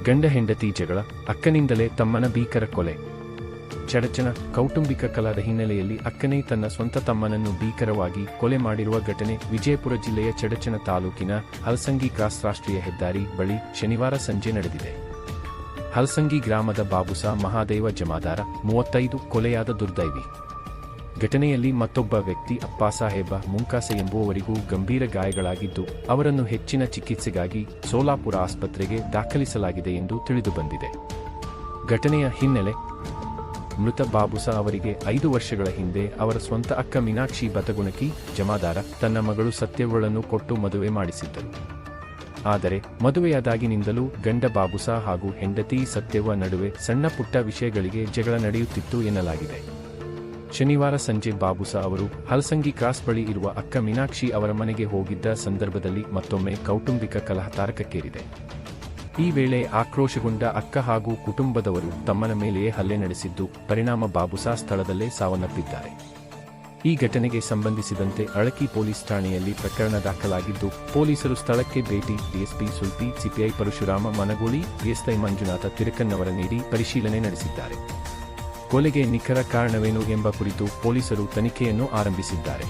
ಗಂಡ ಹೆಂಡತಿ ಜಗಳ, ಅಕ್ಕನಿಂದಲೇ ತಮ್ಮನ ಭೀಕರ ಕೊಲೆ. ಚಡಚಣ. ಕೌಟುಂಬಿಕ ಕಲಹದ ಹಿನ್ನೆಲೆಯಲ್ಲಿ ಅಕ್ಕನೇ ತನ್ನ ಸ್ವಂತ ತಮ್ಮನನ್ನು ಭೀಕರವಾಗಿ ಕೊಲೆ ಮಾಡಿರುವ ಘಟನೆ ವಿಜಯಪುರ ಜಿಲ್ಲೆಯ ಚಡಚಣ ತಾಲೂಕಿನ ಹಲಸಂಗಿ ಕ್ರಾಸ್ ರಾಷ್ಟ್ರೀಯ ಹೆದ್ದಾರಿ ಬಳಿ ಶನಿವಾರ ಸಂಜೆ ನಡೆದಿದೆ. ಹಲಸಂಗಿ ಗ್ರಾಮದ ಬಾಬುಸ ಮಹಾದೇವ ಜಮಾದಾರ 35 ಕೊಲೆಯಾದ ದುರ್ದೈವಿ. ಘಟನೆಯಲ್ಲಿ ಮತ್ತೊಬ್ಬ ವ್ಯಕ್ತಿ ಅಪ್ಪಾಸಾಹೇಬ ಮುಂಕಾಸೆ ಎಂಬುವವರಿಗೂ ಗಂಭೀರ ಗಾಯಗಳಾಗಿದ್ದು ಅವರನ್ನು ಹೆಚ್ಚಿನ ಚಿಕಿತ್ಸೆಗಾಗಿ ಸೋಲಾಪುರ ಆಸ್ಪತ್ರೆಗೆ ದಾಖಲಿಸಲಾಗಿದೆ ಎಂದು ತಿಳಿದುಬಂದಿದೆ. ಘಟನೆಯ ಹಿನ್ನೆಲೆ: ಮೃತ ಬಾಬುಸ ಅವರಿಗೆ 5 ವರ್ಷಗಳ ಹಿಂದೆ ಅವರ ಸ್ವಂತ ಅಕ್ಕ ಮೀನಾಕ್ಷಿ ಬತಗುಣಕಿ ಜಮಾದಾರ ತನ್ನ ಮಗಳು ಸತ್ಯವ್ವಳನ್ನು ಕೊಟ್ಟು ಮದುವೆ ಮಾಡಿಸಿದ್ದರು. ಆದರೆ ಮದುವೆಯಾದಾಗಿನಿಂದಲೂ ಗಂಡ ಬಾಬುಸ ಹಾಗೂ ಹೆಂಡತಿ ಸತ್ಯವ್ವ ನಡುವೆ ಸಣ್ಣ ಪುಟ್ಟ ವಿಷಯಗಳಿಗೆ ಜಗಳ ನಡೆಯುತ್ತಿತ್ತು ಎನ್ನಲಾಗಿದೆ. ಶನಿವಾರ ಸಂಜೆ ಬಾಬುಸ ಅವರು ಹಲಸಂಗಿ ಕ್ರಾಸ್ ಬಳಿ ಇರುವ ಅಕ್ಕ ಮೀನಾಕ್ಷಿ ಅವರ ಮನೆಗೆ ಹೋಗಿದ್ದ ಸಂದರ್ಭದಲ್ಲಿ ಮತ್ತೊಮ್ಮೆ ಕೌಟುಂಬಿಕ ಕಲಹ ತಾರಕಕ್ಕೇರಿದೆ. ಈ ವೇಳೆ ಆಕ್ರೋಶಗೊಂಡ ಅಕ್ಕ ಹಾಗೂ ಕುಟುಂಬದವರು ತಮ್ಮನ ಮೇಲೆಯೇ ಹಲ್ಲೆ ನಡೆಸಿದ್ದು ಪರಿಣಾಮ ಬಾಬುಸ ಸ್ಥಳದಲ್ಲೇ ಸಾವನ್ನಪ್ಪಿದ್ದಾರೆ. ಈ ಘಟನೆಗೆ ಸಂಬಂಧಿಸಿದಂತೆ ಅಳಕಿ ಪೊಲೀಸ್ ಠಾಣೆಯಲ್ಲಿ ಪ್ರಕರಣ ದಾಖಲಾಗಿದ್ದು ಪೊಲೀಸರು ಸ್ಥಳಕ್ಕೆ ಭೇಟಿ DSP Sulpi, CPI Parashurama Managoli, SI Manjunatha Tirukannavar ನೀಡಿ ಪರಿಶೀಲನೆ ನಡೆಸಿದ್ದಾರೆ. ಕೊಲೆಗೆ ನಿಖರ ಕಾರಣವೇನು ಎಂಬ ಕುರಿತು ಪೊಲೀಸರು ತನಿಖೆಯನ್ನು ಆರಂಭಿಸಿದ್ದಾರೆ.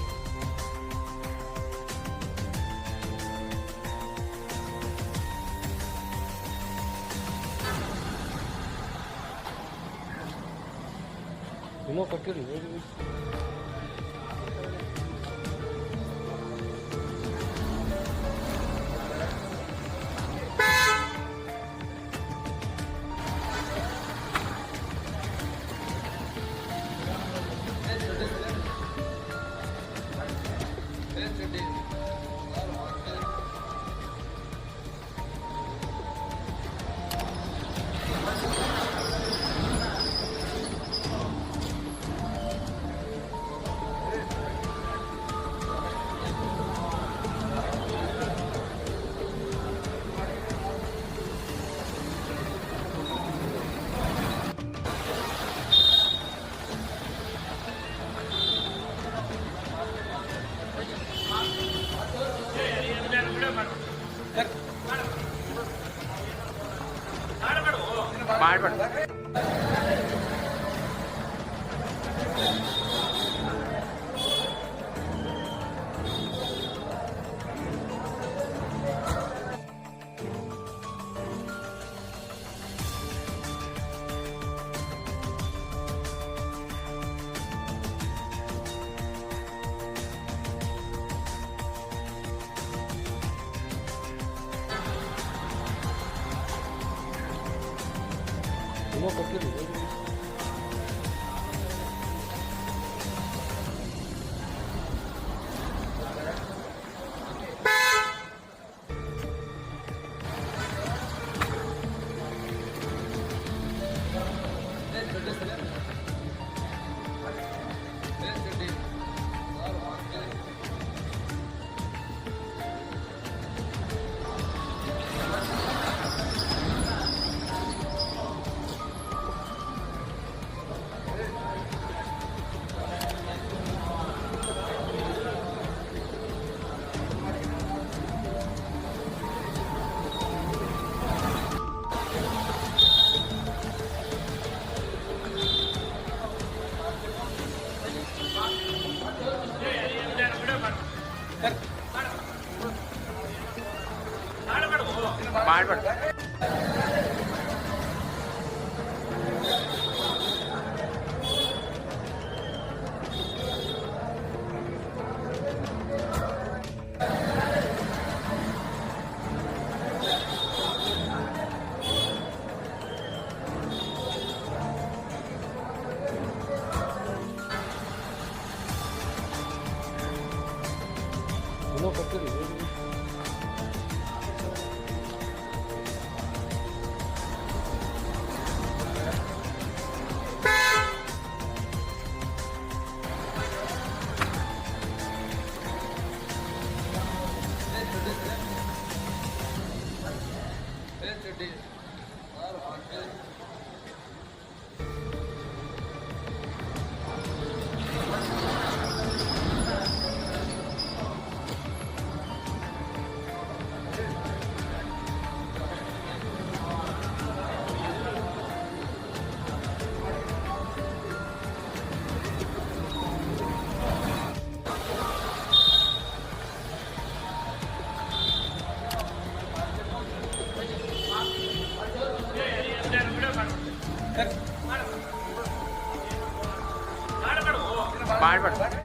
ಮಾಡ್ಬೇಡ